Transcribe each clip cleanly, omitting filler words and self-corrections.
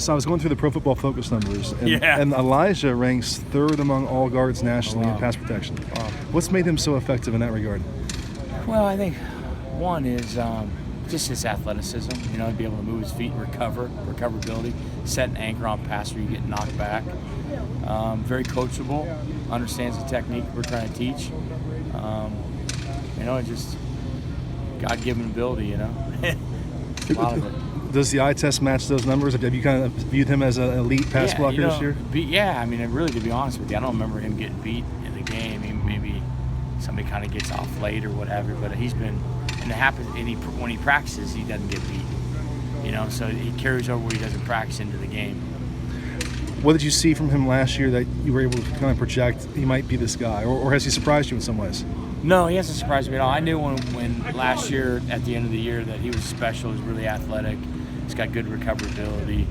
So I was going through the Pro Football Focus numbers, and, Yeah. and Elijah ranks third among all guards nationally Wow. in pass protection. Wow. What's made him so effective in that regard? Well, I think one is just his athleticism, to be able to move his feet, recoverability, set an anchor on pass where you get knocked back. Very coachable, understands the technique we're trying to teach. Just God-given ability, a lot of it. Does the eye test match those numbers? Have you kind of viewed him as an elite pass blocker this year? Really, to be honest with you, I don't remember him getting beat in the game. Maybe somebody kind of gets off late or whatever, but he's been, and it happens, and when he practices, he doesn't get beat. So he carries over what he doesn't practice into the game. What did you see from him last year that you were able to kind of project he might be this guy, or has he surprised you in some ways? No, he hasn't surprised me at all. I knew when last year, at the end of the year, that he was special. He's really athletic. He's got good recoverability.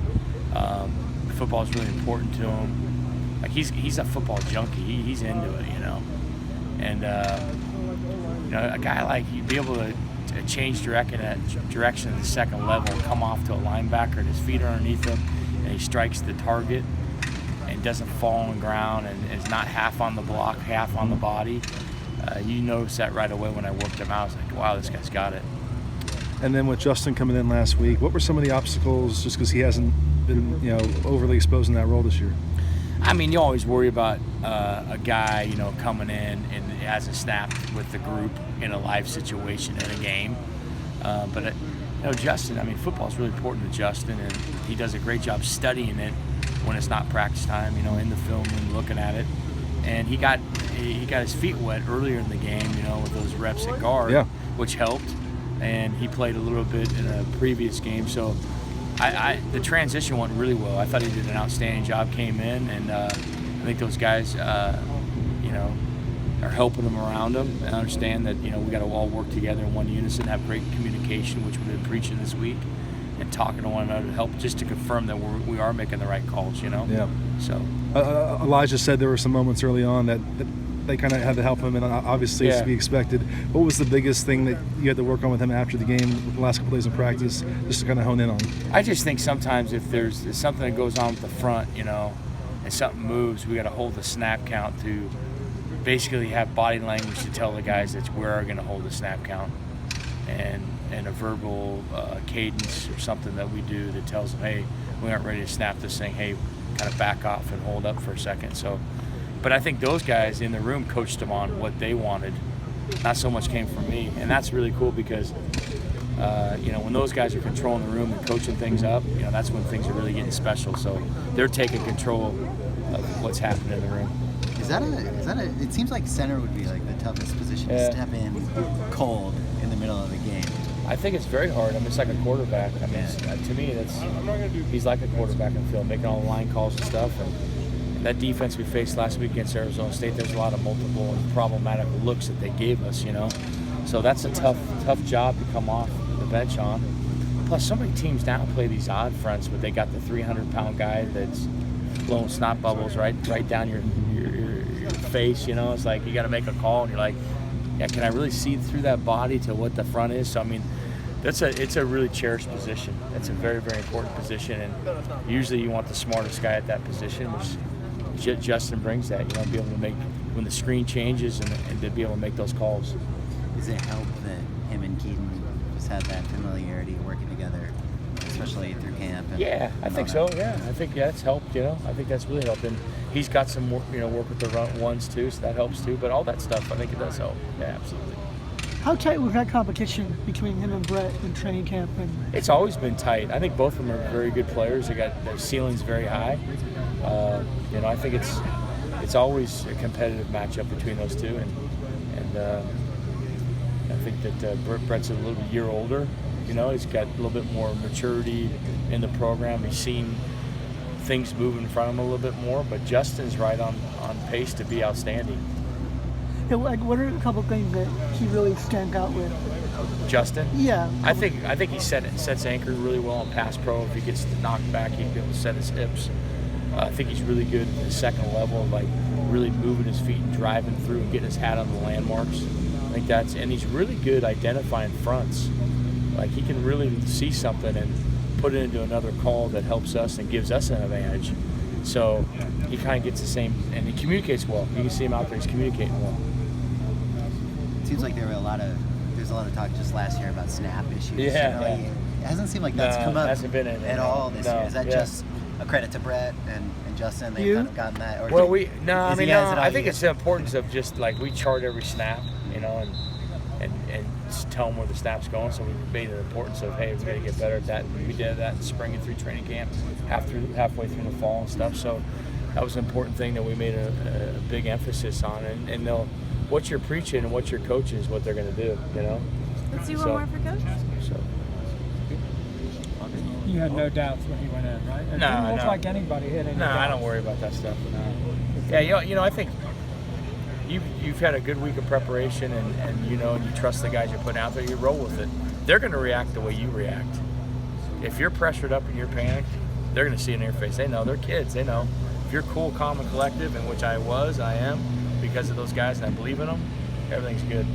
Football is really important to him. Like he's a football junkie. He's into it, And a guy like he'd be able to change direction at the second level, come off to a linebacker, and his feet are underneath him, and he strikes the target and doesn't fall on the ground and is not half on the block, half on the body. You notice that right away when I worked him out. I was like, wow, this guy's got it. And then with Justin coming in last week, what were some of the obstacles just because he hasn't been, overly exposed in that role this year? You always worry about a guy, coming in and hasn't snapped with the group in a live situation in a game. But Justin, football is really important to Justin, and he does a great job studying it when it's not practice time, in the film and looking at it. And he got his feet wet earlier in the game, with those reps at guard, which helped. And he played a little bit in a previous game, so the transition went really well. I thought he did an outstanding job. Came in, and I think those guys, are helping him around him and understand that we got to all work together in one unison, have great communication, which we've been preaching this week, and talking to one another to help just to confirm that we are making the right calls. Yeah. So Elijah said there were some moments early on that they kind of had to help him, and obviously it's to be expected. What was the biggest thing that you had to work on with him after the game, the last couple days in practice, just to kind of hone in on? I just think sometimes if there's something that goes on with the front, and something moves, we got to hold the snap count to basically have body language to tell the guys that we're going to hold the snap count, and a verbal cadence or something that we do that tells them, hey, we aren't ready to snap this thing. Hey, kind of back off and hold up for a second. But I think those guys in the room coached them on what they wanted. Not so much came from me, and that's really cool because when those guys are controlling the room and coaching things up, that's when things are really getting special. So they're taking control of what's happening in the room. Is that a? It seems like center would be like the toughest position to step in cold in the middle of the game. I think it's very hard. It's like a quarterback. To me, he's like a quarterback in the field, making all the line calls and stuff. And that defense we faced last week against Arizona State, there's a lot of multiple and problematic looks that they gave us, So that's a tough job to come off the bench on. Plus, so many teams now play these odd fronts, but they got the 300-pound guy that's blowing snot bubbles right down your face. It's like you got to make a call, and you're like, yeah, can I really see through that body to what the front is? So it's a really cherished position. It's a very, very important position, and usually you want the smartest guy at that position, which Justin brings that. Be able to make when the screen changes and to be able to make those calls. Does it help that him and Keaton just had that familiarity working together, especially through camp? Yeah, I think so. Yeah, I think that's helped. I think that's really helped, and he's got some work with the run ones too, so that helps too. But all that stuff, I think it does help. Yeah, absolutely. How tight was that competition between him and Brett in training camp? It's always been tight. I think both of them are very good players. Their ceiling's very high. I think it's always a competitive matchup between those two, and I think that Brett's a little year older. He's got a little bit more maturity in the program. He's seen things move in front of him a little bit more, but Justin's right on pace to be outstanding. Yeah, what are a couple things that he really stands out with? Justin? Yeah. I think he sets anchor really well on pass pro. If he gets knocked back, he'd be able to set his hips. I think he's really good at the second level, like really moving his feet and driving through and getting his hat on the landmarks. I think and he's really good identifying fronts. Like he can really see something and put it into another call that helps us and gives us an advantage. So he kind of gets the same, and he communicates well. You can see him out there; he's communicating well. It seems like there's a lot of talk just last year about snap issues. Yeah. It hasn't seemed like that's come up hasn't been in at all this year. Is that just a credit to Brett and Justin? They've kind of gotten that. Or I think it's the importance of just like we chart every snap, and just tell them where the snap's going. So we made an importance of, hey, we got to get better at that. And we did that in spring and through training camp, halfway through the fall and stuff. So that was an important thing that we made a big emphasis on. And they'll, what you're preaching and what you're coaching is what they're going to do. Let's do one more for coach. So. You had no doubts when he went in, right? It didn't look like anybody hit any doubts. I don't worry about that stuff. No. Yeah, I think you've had a good week of preparation, and you trust the guys you're putting out there. You roll with it. They're going to react the way you react. If you're pressured up and you're panicked, they're going to see it in your face. They know. They're kids. They know. If you're cool, calm, and collective, in which I am, because of those guys, and I believe in them, everything's good.